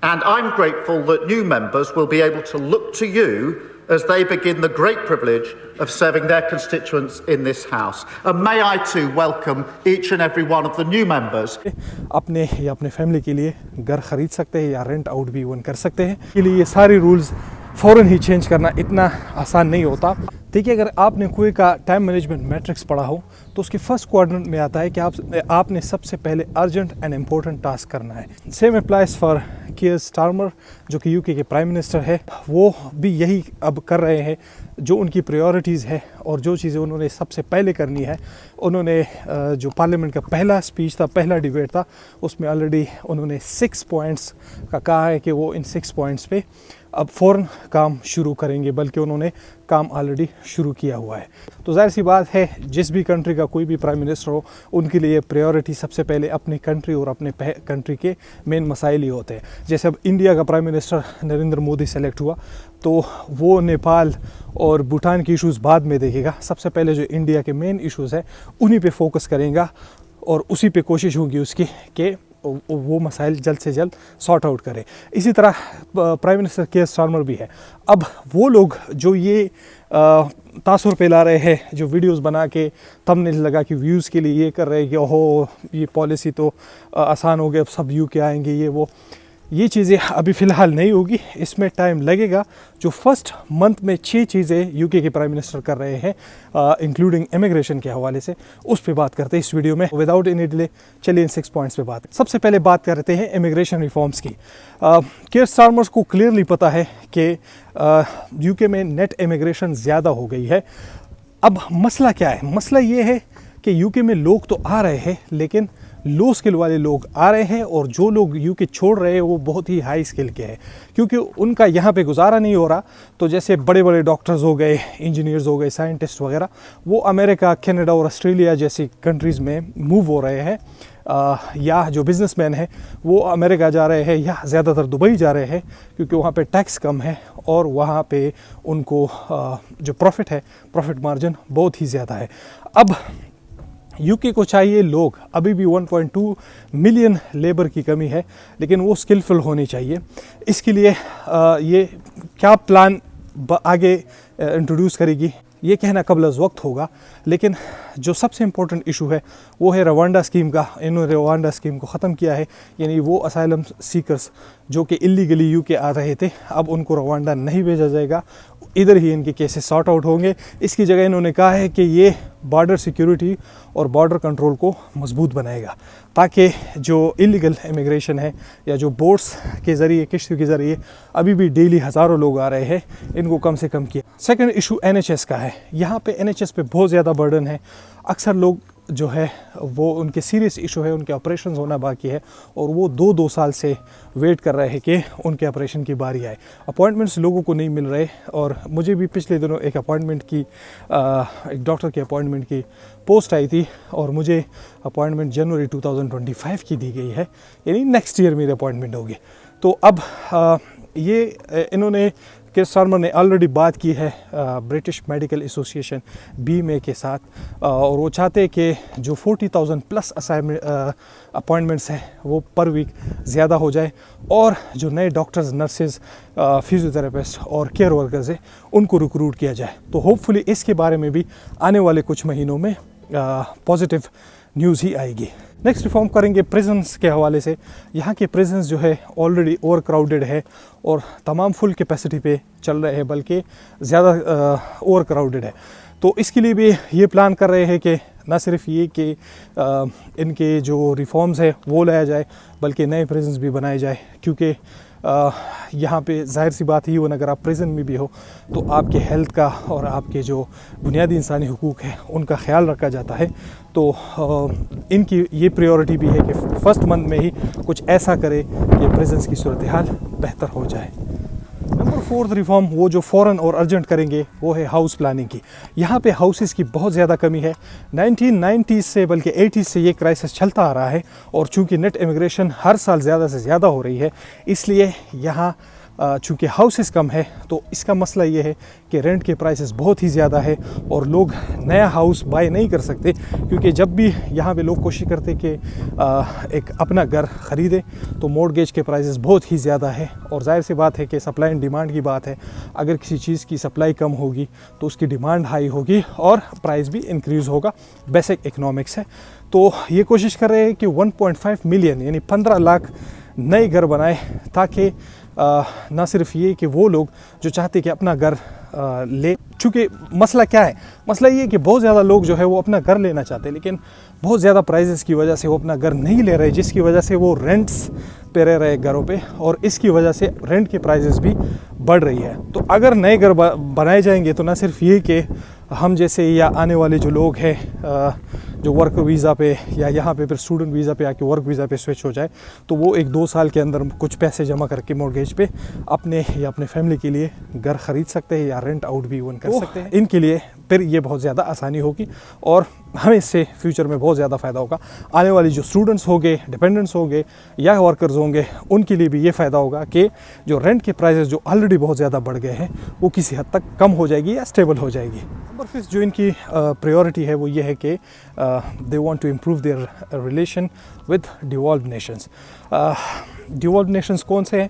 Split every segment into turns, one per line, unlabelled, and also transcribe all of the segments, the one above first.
And I'm grateful that new members will be able to look to you as they begin the great privilege of serving their constituents in this House. And may I too welcome each and every one of the new members.
अपने या अपने family के लिए घर खरीद सकते हैं या रेंट आउट भी वन कर सकते हैं। के लिए ये सारे रूल्स फ़ौरन ही चेंज करना इतना आसान नहीं होता। देखिए, अगर आपने कोई का टाइम मैनेजमेंट मैट्रिक्स पढ़ा हो तो उसके फर्स्ट क्वाड्रेंट में आता है कि आपने सबसे पहले अर्जेंट एंड इम्पोर्टेंट टास्क करना है। सेम अप्लाइज फॉर कीयर स्टारमर जो कि यूके के प्राइम मिनिस्टर है, वो भी यही अब कर रहे हैं। जो उनकी प्रायोरिटीज़ है और जो चीज़ें उन्होंने सबसे पहले करनी है, उन्होंने जो पार्लियामेंट का पहला स्पीच था, पहला डिबेट था, उसमें ऑलरेडी उन्होंने 6 पॉइंट्स का कहा है कि वो इन 6 पॉइंट्स पे अब फ़ौरन काम शुरू करेंगे, बल्कि उन्होंने काम ऑलरेडी शुरू किया हुआ है। तो ज़ाहिर सी बात है, जिस भी कंट्री का कोई भी प्राइम मिनिस्टर हो, उनके लिए प्रायोरिटी सबसे पहले अपनी कंट्री और अपने कंट्री के मेन मसाइल ही होते हैं। जैसे अब इंडिया का prime minister Narendra Modi select हुआ, तो वो नेपाल और भूटान के इश्यूज़ बाद में देखेगा। सबसे पहले जो इंडिया के मेन इश्यूज़ है उन्हीं पे फोकस करेगा और उसी पे कोशिश होगी उसकी कि वो मसाइल जल्द से जल्द सॉर्ट आउट करें। इसी तरह प्राइम मिनिस्टर कीयर स्टारमर भी है। अब वो लोग जो ये तासुर पे ला रहे हैं, जो वीडियोस बना के थंबनेल लगा कि व्यूज़ के लिए ये कर रहे हैं कि ओहो ये पॉलिसी तो आसान हो गया, अब सब यूके आएंगे, ये चीज़ें अभी फ़िलहाल नहीं होगी, इसमें टाइम लगेगा। जो फर्स्ट मंथ में 6 चीज़ें यूके के प्राइम मिनिस्टर कर रहे हैं, इंक्लूडिंग इमिग्रेशन के हवाले से, उस पे बात करते हैं इस वीडियो में विदाउट एनी डिले। चलिए इन 6 पॉइंट्स पे बात। सबसे पहले बात करते हैं इमिग्रेशन रिफॉर्म्स की। कीयर स्टारमर को क्लियरली पता है कि यूके में नेट इमिग्रेशन ज़्यादा हो गई है। अब मसला क्या है? मसला ये है कि यूके में लोग तो आ रहे हैं, लेकिन लो स्किल वाले लोग आ रहे हैं, और जो लोग यूके छोड़ रहे हैं वो बहुत ही हाई स्किल के हैं, क्योंकि उनका यहाँ पे गुजारा नहीं हो रहा। तो जैसे बड़े बड़े डॉक्टर्स हो गए, इंजीनियर्स हो गए, साइंटिस्ट वगैरह, वो अमेरिका, कनाडा और ऑस्ट्रेलिया जैसी कंट्रीज़ में मूव हो रहे हैं। या जो बिजनेसमैन हैं वो अमेरिका जा रहे हैं या ज़्यादातर दुबई जा रहे हैं, क्योंकि वहाँ पे टैक्स कम है और वहाँ पे उनको जो प्रॉफिट है, प्रॉफिट मार्जिन बहुत ही ज़्यादा है। अब यूके को चाहिए लोग, अभी भी 1.2 मिलियन लेबर की कमी है, लेकिन वो स्किलफुल होनी चाहिए। इसके लिए ये क्या प्लान आगे इंट्रोड्यूस करेगी ये कहना कबल वक्त होगा, लेकिन जो सबसे इम्पोर्टेंट इशू है वो है रवांडा स्कीम का। इन्होंने रवांडा स्कीम को ख़त्म किया है, यानी वो असाइलम सीकर्स जो कि इलीगली यूके आ रहे थे, अब उनको रवांडा नहीं भेजा जाएगा, इधर ही इनके केसेस सॉर्ट आउट होंगे। इसकी जगह इन्होंने कहा है कि ये बॉर्डर सिक्योरिटी और बॉर्डर कंट्रोल को मजबूत बनाएगा, ताकि जो इलीगल इमिग्रेशन है या जो बोट्स के ज़रिए, किश्ती के ज़रिए अभी भी डेली हज़ारों लोग आ रहे हैं, इनको कम से कम किया। सेकंड इशू NHS का है। यहाँ पे NHS पे बहुत ज़्यादा बर्डन है। अक्सर लोग जो है वो उनके सीरियस इशू है, उनके ऑपरेशन होना बाकी है, और वो 2 साल से वेट कर रहे हैं कि उनके ऑपरेशन की बारी आए। अपॉइंटमेंट्स लोगों को नहीं मिल रहे, और मुझे भी पिछले दिनों एक अपॉइंटमेंट की एक डॉक्टर की अपॉइंटमेंट की पोस्ट आई थी, और मुझे अपॉइंटमेंट जनवरी 2025 की दी गई है, यानी नेक्स्ट ईयर मेरी अपॉइंटमेंट होगी। तो अब ये इन्होंने कीयर स्टारमर ने ऑलरेडी बात की है ब्रिटिश मेडिकल एसोसिएशन BMA के साथ, और वो चाहते हैं कि जो 40,000 प्लस अपॉइंटमेंट्स हैं वो पर वीक ज़्यादा हो जाए, और जो नए डॉक्टर्स, नर्सेज, फिजियोथेरेपिस्ट और केयर वर्कर्स हैं उनको रिक्रूट किया जाए। तो होपफुली इसके बारे में भी आने वाले कुछ महीनों में पॉजिटिव न्यूज़ ही आएगी। नेक्स्ट रिफॉर्म करेंगे प्रिजन्स के हवाले से। यहाँ के प्रिजन्स जो है ऑलरेडी ओवर क्राउडेड है और तमाम फुल कैपेसिटी पे चल रहे हैं, बल्कि ज़्यादा ओवर क्राउडेड है। तो इसके लिए भी ये प्लान कर रहे हैं कि न सिर्फ ये कि इनके जो रिफॉर्म्स है वो लाया जाए, बल्कि नए प्रिजन्स भी बनाए जाए, क्योंकि यहाँ पे जाहिर सी बात ही हो, अगर आप प्रिजन में भी हो तो आपके हेल्थ का और आपके जो बुनियादी इंसानी हुकूक है उनका ख्याल रखा जाता है। तो इनकी ये प्रायोरिटी भी है कि फर्स्ट मंथ में ही कुछ ऐसा करे कि प्रिजन्स की सूरत हाल बेहतर हो जाए। नंबर 4 रिफॉर्म वो जो फ़ौरन और अर्जेंट करेंगे वो है हाउस प्लानिंग की। यहाँ पे हाउसेस की बहुत ज़्यादा कमी है। 1990s से बल्कि 80s से ये क्राइसिस चलता आ रहा है, और चूँकि नेट इमिग्रेशन हर साल ज़्यादा से ज़्यादा हो रही है, इसलिए यहाँ चूँकि हाउसेस कम है तो इसका मसला ये है कि रेंट के प्राइसेस बहुत ही ज़्यादा है और लोग नया हाउस बाय नहीं कर सकते, क्योंकि जब भी यहाँ पे लोग कोशिश करते कि एक अपना घर ख़रीदे तो मॉर्गेज के प्राइसेस बहुत ही ज़्यादा है। और जाहिर सी बात है कि सप्लाई एंड डिमांड की बात है, अगर किसी चीज़ की सप्लाई कम होगी तो उसकी डिमांड हाई होगी और प्राइस भी इंक्रीज़ होगा। बेसिक इकनॉमिक्स है। तो ये कोशिश कर रहे हैं कि 1.5 मिलियन यानी 15 लाख नए घर बनाए, ताकि ना सिर्फ ये कि वो लोग जो चाहते कि अपना घर ले, चूँकि मसला क्या है, मसला ये कि बहुत ज़्यादा लोग जो है वो अपना घर लेना चाहते हैं, लेकिन बहुत ज़्यादा प्राइसेस की वजह से वो अपना घर नहीं ले रहे, जिसकी वजह से वो रेंट्स पे रह रहे घरों पे, और इसकी वजह से रेंट की प्राइसेस भी बढ़ रही है। तो अगर नए घर बनाए जाएंगे तो ना सिर्फ ये कि हम जैसे या आने वाले जो लोग हैं जो वर्क वीज़ा पे या यहाँ पे फिर स्टूडेंट वीज़ा पे आके वर्क वीज़ा पे स्विच हो जाए, तो वो 1-2 साल के अंदर कुछ पैसे जमा करके मॉर्गेज पे अपने या अपने फैमिली के लिए घर ख़रीद सकते हैं या रेंट आउट भी इवन कर सकते हैं। इनके लिए फिर ये बहुत ज़्यादा आसानी होगी और हमें इससे फ्यूचर में बहुत ज़्यादा फ़ायदा होगा। आने वाली जो स्टूडेंट्स होंगे, डिपेंडेंट्स होंगे या वर्कर्स होंगे, उनके लिए भी ये फ़ायदा होगा कि जो रेंट के प्राइसेस जो ऑलरेडी बहुत ज़्यादा बढ़ गए हैं वो किसी हद तक कम हो जाएगी या स्टेबल हो जाएगी। नंबर 5 जो इनकी प्रायोरिटी है वो ये है कि they want to improve their relation with devolved nations. Devolved nations कौन से हैं?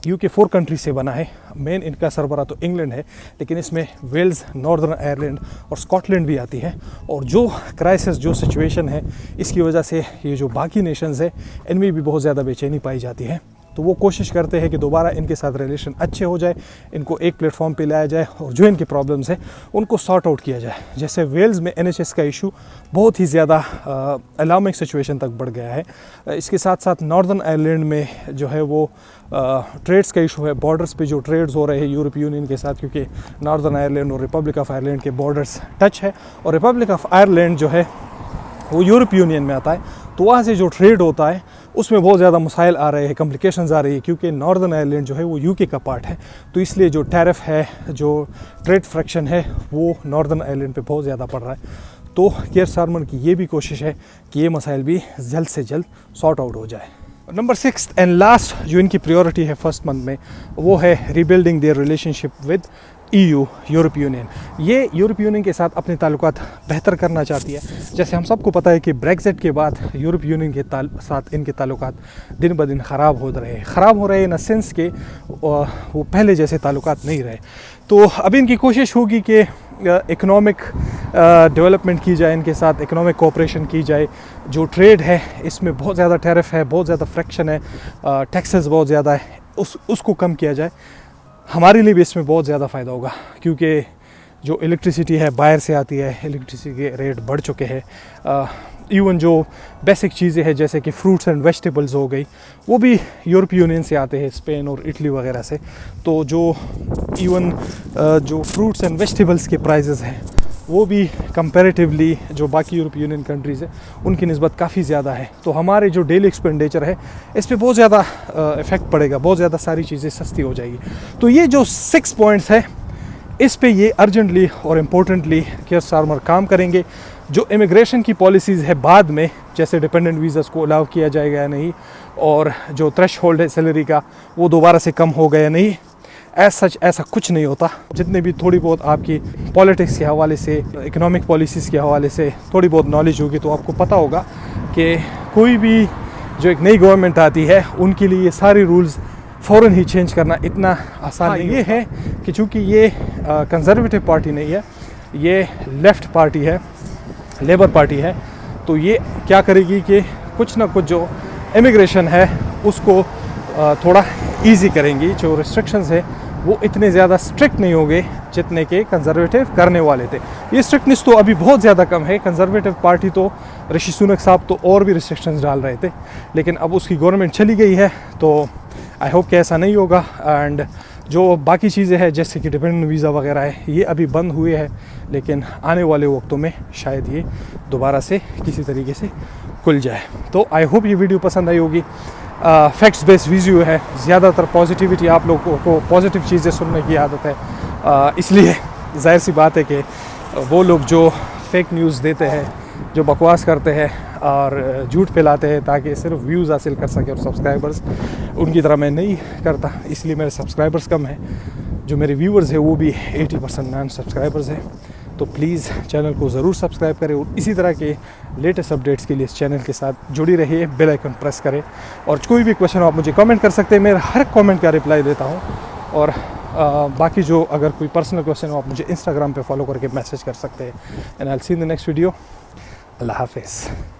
UK 4 कंट्री से बना है। मेन इनका सरबरा तो इंग्लैंड है, लेकिन इसमें वेल्स, नॉर्दर्न आयरलैंड और स्कॉटलैंड भी आती है। और जो क्राइसिस, जो सिचुएशन है, इसकी वजह से ये जो बाकी नेशंस है इनमें भी बहुत ज़्यादा बेचैनी पाई जाती है। तो वो कोशिश करते हैं कि दोबारा इनके साथ रिलेशन अच्छे हो जाए, इनको एक प्लेटफॉर्म पे लाया जाए और जो इनके प्रॉब्लम्स हैं उनको सॉर्ट आउट किया जाए। जैसे वेल्स में NHS का इशू बहुत ही ज़्यादा अलार्मिंग सिचुएशन तक बढ़ गया है। इसके साथ साथ नॉर्दर्न आयरलैंड में जो है वो ट्रेड्स का इशू है, बॉर्डर्स पे जो ट्रेड्स हो रहे हैं यूरोप यूनियन के साथ, क्योंकि नॉर्दर्न आयरलैंड और रिपब्लिक ऑफ आयरलैंड के बॉर्डर्स टच है और रिपब्लिक ऑफ आयरलैंड जो है वो यूरोप यूनियन में आता है। तो वहाँ से जो ट्रेड होता है उसमें बहुत ज़्यादा मसाइल आ रहे हैं, कॉम्प्लिकेशंस आ रही है, क्योंकि नॉर्दर्न आयरलैंड जो है वो UK का पार्ट है। तो इसलिए जो टैरिफ है, जो ट्रेड फ्रैक्शन है, वो नॉर्दर्न आयरलैंड पे बहुत ज़्यादा पड़ रहा है। तो कीयर स्टारमर की ये भी कोशिश है कि ये मसाइल भी जल्द से जल्द सॉर्ट आउट हो जाए। नंबर 6 एंड लास्ट जो इनकी प्रायोरिटी है फर्स्ट मंथ में, वो है rebuilding their relationship with EU Europe union. ये यूरोप यूनियन के साथ अपने ताल्लुकात बेहतर करना चाहती है। जैसे हम सबको पता है कि ब्रेक्जिट के बाद यूरोप यूनियन के साथ इनके ताल्लुकात दिन ब दिन ख़राब हो रहे हैं इन अ सेंस के वो पहले जैसे ताल्लुकात नहीं रहे। तो अब इनकी कोशिश होगी कि इकोनॉमिक डेवलपमेंट की जाए, इनके साथ इकोनॉमिक कोऑपरेशन की जाए। जो ट्रेड है इसमें बहुत ज़्यादा टैरिफ है, बहुत ज़्यादा फ्रैक्शन है, टैक्सेस बहुत ज़्यादा है, उसको कम किया जाए। हमारे लिए भी इसमें बहुत ज़्यादा फ़ायदा होगा, क्योंकि जो इलेक्ट्रिसिटी है बाहर से आती है, इलेक्ट्रिसिटी के रेट बढ़ चुके हैं। इवन जो बेसिक चीज़ें हैं जैसे कि फ्रूट्स एंड वेजिटेबल्स हो गई, वो भी यूरोप यूनियन से आते हैं, स्पेन और इटली वगैरह से। तो जो इवन जो फ्रूट्स एंड वेजिटेबल्स के प्राइसेस हैं वो भी कंपैरेटिवली जो बाकी यूरोप यूनियन कंट्रीज़ है उनकी निस्बत काफ़ी ज़्यादा है। तो हमारे जो डेली एक्सपेंडिचर है इस पर बहुत ज़्यादा इफ़ेक्ट पड़ेगा, बहुत ज़्यादा सारी चीज़ें सस्ती हो जाएगी। तो ये जो 6 पॉइंट्स है इस पे ये अर्जेंटली और इम्पोर्टेंटली कीयर स्टारमर काम करेंगे। जो इमिग्रेशन की पॉलिसीज़ है बाद में, जैसे डिपेंडेंट वीज़ास को अलाउ किया जाएगा या नहीं, और जो थ्रेशहोल्ड है सैलरी का वो दोबारा से कम होगा या नहीं, ऐसा कुछ नहीं होता। जितने भी थोड़ी बहुत आपकी पॉलिटिक्स के हवाले से, इकोनॉमिक पॉलिसीज़ के हवाले से थोड़ी बहुत नॉलेज होगी तो आपको पता होगा कि कोई भी जो एक नई गवर्नमेंट आती है उनके लिए ये सारे रूल्स फ़ौरन ही चेंज करना इतना आसान नहीं ये है कि चूँकि ये कंजर्वेटिव पार्टी नहीं है, ये लेफ़्ट पार्टी है, लेबर पार्टी है। तो ये क्या करेगी कि कुछ ना कुछ जो इमिग्रेशन है उसको थोड़ा इजी करेंगी। जो रिस्ट्रिक्शंस है वो इतने ज़्यादा स्ट्रिक्ट नहीं होंगे जितने के कंजर्वेटिव करने वाले थे। ये स्ट्रिक्टनेस तो अभी बहुत ज़्यादा कम है। कंजर्वेटिव पार्टी तो ऋषि सुनक साहब तो और भी रिस्ट्रिक्शंस डाल रहे थे, लेकिन अब उसकी गवर्नमेंट चली गई है, तो आई होप कि ऐसा नहीं होगा। एंड जो बाकी चीज़ें हैं जैसे कि डिपेंडेंट वीज़ा वगैरह है ये अभी बंद हुए हैं, लेकिन आने वाले वक्तों में शायद ये दोबारा से किसी तरीके से खुल जाए। तो आई होप ये वीडियो पसंद आई होगी। फैक्ट्स बेस्ड वीडियो है, ज़्यादातर पॉजिटिविटी, आप लोगों को पॉजिटिव चीज़ें सुनने की आदत है, इसलिए जाहिर सी बात है कि वो लोग जो फेक न्यूज़ देते हैं, जो बकवास करते हैं, और झूठ फैलाते हैं ताकि सिर्फ व्यूज़ हासिल कर सके और सब्सक्राइबर्स। उनकी तरह मैं नहीं करता, इसलिए मेरे सब्सक्राइबर्स कम हैं। जो मेरे व्यूअर्स हैं वो भी 80% नॉन सब्सक्राइबर्स हैं। तो प्लीज़ चैनल को ज़रूर सब्सक्राइब करें और इसी तरह के लेटेस्ट अपडेट्स के लिए इस चैनल के साथ जुड़ी रहिए, बेल आइकन प्रेस करें। और कोई भी क्वेश्चन आप मुझे कमेंट कर सकते हैं, मैं हर कमेंट का रिप्लाई देता हूँ। और बाकी जो अगर कोई पर्सनल क्वेश्चन हो आप मुझे इंस्टाग्राम पे फॉलो करके मैसेज कर सकते हैं। And I will see in the next video. Allah हाफिज़।